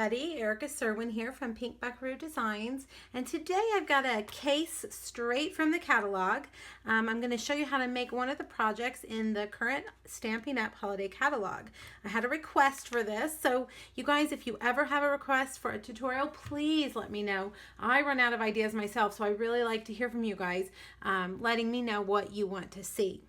everybody. Erica Serwin here from Pink Buckaroo Designs, and today I've got a case straight from the catalog. I'm going to show you how to make one of the projects in the current Stampin' Up! Holiday catalog. I had a request for this, so you guys, if you ever have a request for a tutorial, please let me know. I run out of ideas myself, so I really like to hear from you guys, letting me know what you want to see.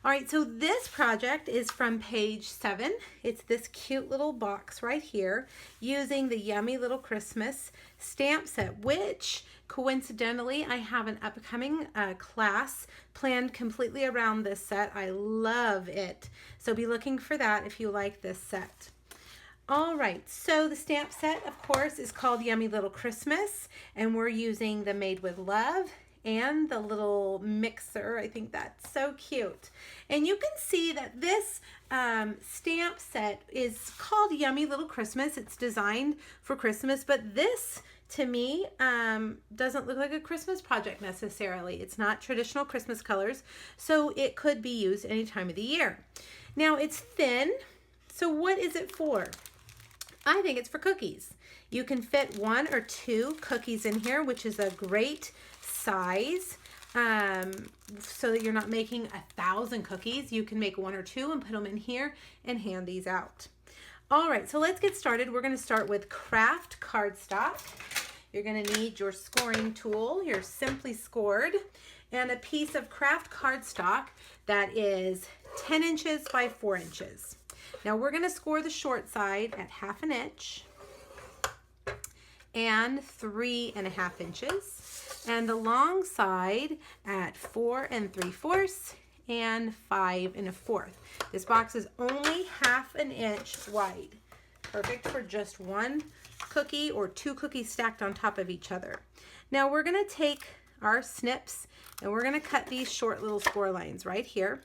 All right, so this project is from page 7. It's this cute little box right here using the Yummy Little Christmas stamp set, which coincidentally I have an upcoming class planned completely around this set. I love it. So be looking for that if you like this set. All right, so the stamp set, of course, is called Yummy Little Christmas, and we're using the Made with Love and the little mixer. I think that's so cute. And you can see that this stamp set is called Yummy Little Christmas. It's designed for Christmas, but this to me doesn't look like a Christmas project necessarily. It's not traditional Christmas colors, so it could be used any time of the year. Now it's thin, so what is it for? I think it's for cookies. You can fit 1 or 2 cookies in here, which is a great size, so that you're not making 1,000 cookies. You can make 1 or 2 and put them in here and hand these out. All right, so let's get started. We're going to start with craft cardstock. You're going to need your scoring tool, your Simply Scored, and a piece of craft cardstock that is 10 inches by 4 inches. Now we're going to score the short side at 1/2 inch and 3.5 inches, and the long side at 4 3/4 and 5 1/4. This box is only 1/2 inch wide. Perfect for just 1 cookie or 2 cookies stacked on top of each other. Now we're going to take our snips and we're going to cut these short little score lines right here.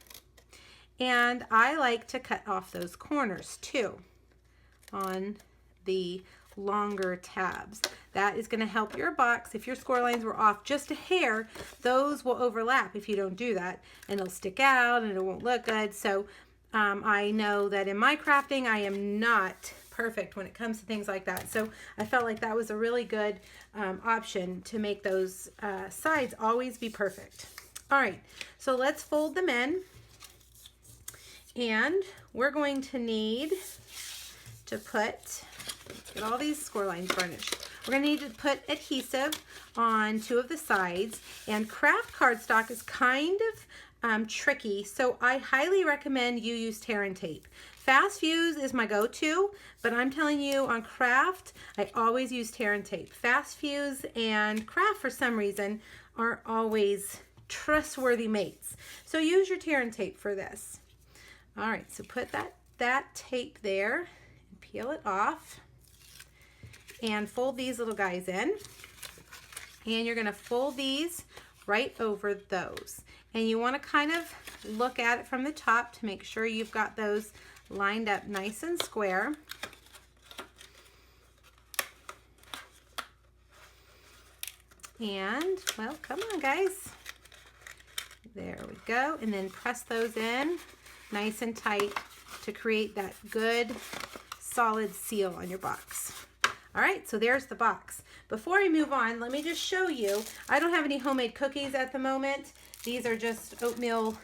And I like to cut off those corners too on the longer tabs. That is going to help your box. If your score lines were off just a hair, those will overlap if you don't do that, and it'll stick out and it won't look good. So I know that in my crafting I am not perfect when it comes to things like that, so I felt like that was a really good option to make those sides always be perfect. All right, so let's fold them in. And we're going to need to get all these score lines burnished. We're going to need to put adhesive on 2 of the sides, and craft cardstock is kind of tricky, so I highly recommend you use tear and tape. Fast Fuse is my go-to, but I'm telling you, on craft, I always use tear and tape. Fast Fuse and craft, for some reason, aren't always trustworthy mates. So use your tear and tape for this. All right, so put that tape there and peel it off and fold these little guys in. And you're going to fold these right over those. And you want to kind of look at it from the top to make sure you've got those lined up nice and square. And, well, come on, guys. There we go. And then press those in nice and tight to create that good solid seal on your box. All right, so there's the box. Before I move on, let me just show you. I don't have any homemade cookies at the moment. These are just oatmeal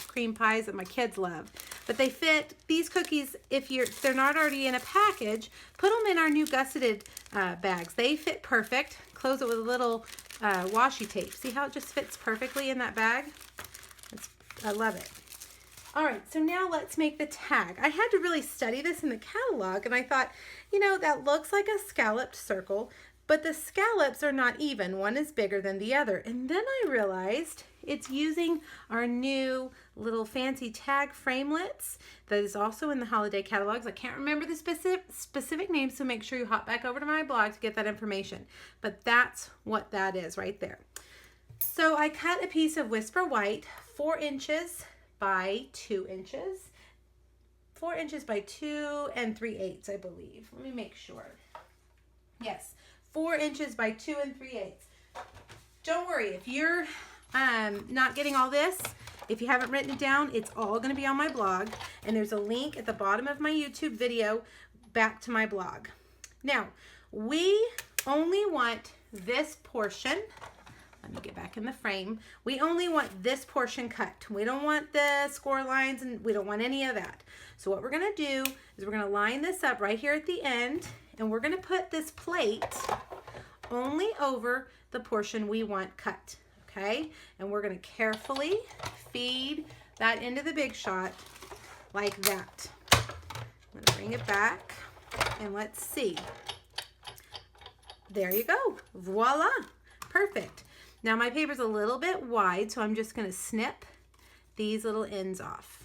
cream pies that my kids love. But they fit, these cookies, if they're not already in a package, put them in our new gusseted bags. They fit perfect. Close it with a little washi tape. See how it just fits perfectly in that bag? I love it. All right, so now let's make the tag. I had to really study this in the catalog, and I thought, you know, that looks like a scalloped circle, but the scallops are not even. One is bigger than the other. And then I realized it's using our new little fancy tag framelits that is also in the holiday catalogs. I can't remember the specific name, so make sure you hop back over to my blog to get that information. But that's what that is right there. So I cut a piece of Whisper White, 4 inches by 2 inches. 4 inches by 2 3/8, I believe. Let me make sure. Yes, 4 inches by 2 3/8. Don't worry, if you're not getting all this, if you haven't written it down, it's all going to be on my blog, and there's a link at the bottom of my YouTube video back to my blog. Now, we only want this portion. Let me get back in the frame. We only want this portion cut. We don't want the score lines and we don't want any of that. So what we're gonna do is we're gonna line this up right here at the end and we're gonna put this plate only over the portion we want cut, okay? And we're gonna carefully feed that into the Big Shot like that. I'm gonna bring it back and let's see. There you go, voila, perfect. Now my paper's a little bit wide, so I'm just gonna snip these little ends off.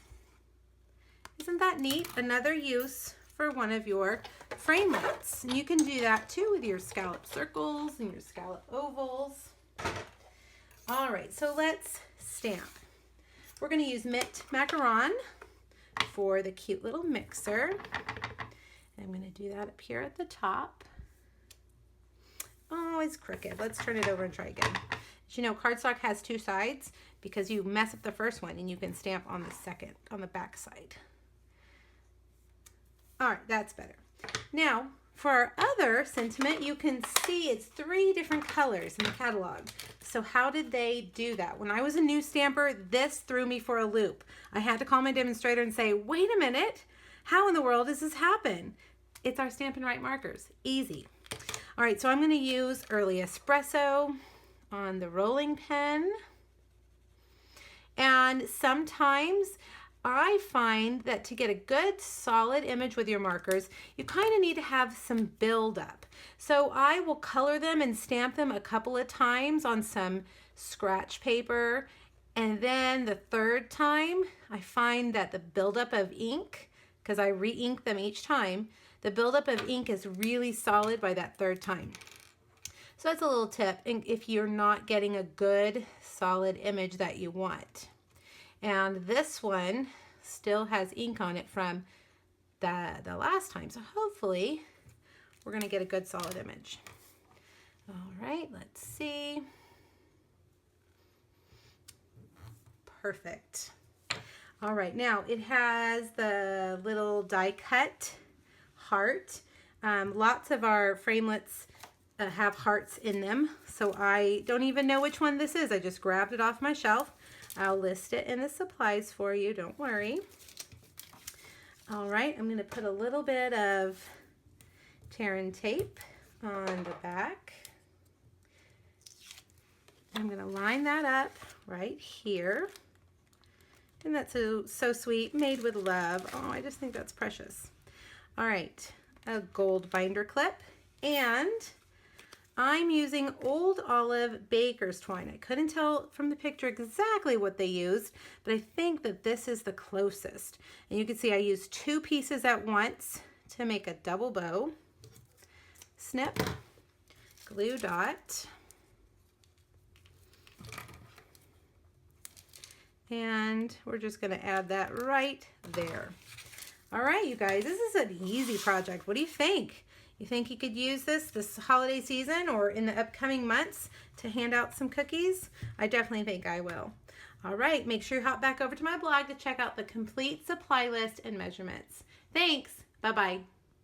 Isn't that neat? Another use for one of your framelits. And you can do that too with your scallop circles and your scallop ovals. All right, so let's stamp. We're gonna use Mint Macaron for the cute little mixer. I'm gonna do that up here at the top. Oh, it's crooked. Let's turn it over and try again. You know, cardstock has two sides because you mess up the first one and you can stamp on the second, on the back side. All right, that's better. Now, for our other sentiment, you can see it's 3 different colors in the catalog. So how did they do that? When I was a new stamper, this threw me for a loop. I had to call my demonstrator and say, wait a minute, how in the world does this happen? It's our Stampin' Write markers, easy. All right, so I'm gonna use Early Espresso on the rolling pin. And sometimes I find that to get a good solid image with your markers, you kind of need to have some buildup. So I will color them and stamp them a couple of times on some scratch paper. And then the third time, I find that the buildup of ink, because I re-ink them each time, the buildup of ink is really solid by that third time. So that's a little tip if you're not getting a good solid image that you want. And this one still has ink on it from the last time. So hopefully we're gonna get a good solid image. All right, let's see. Perfect. All right, now it has the little die cut heart. Lots of our framelits have hearts in them, so I don't even know which one this is. I just grabbed it off my shelf. I'll list it in the supplies for you, don't worry. All right, I'm gonna put a little bit of Terran tape on the back. I'm gonna line that up right here. And that's so sweet, made with love. Oh, I just think that's precious. All right, a gold binder clip, and I'm using Old Olive Baker's twine. I couldn't tell from the picture exactly what they used, but I think that this is the closest. And you can see I used 2 pieces at once to make a double bow. Snip, glue dot, and we're just gonna add that right there. All right, you guys, this is an easy project. What do you think? You think you could use this holiday season or in the upcoming months to hand out some cookies? I definitely think I will. All right, make sure you hop back over to my blog to check out the complete supply list and measurements. Thanks, bye-bye.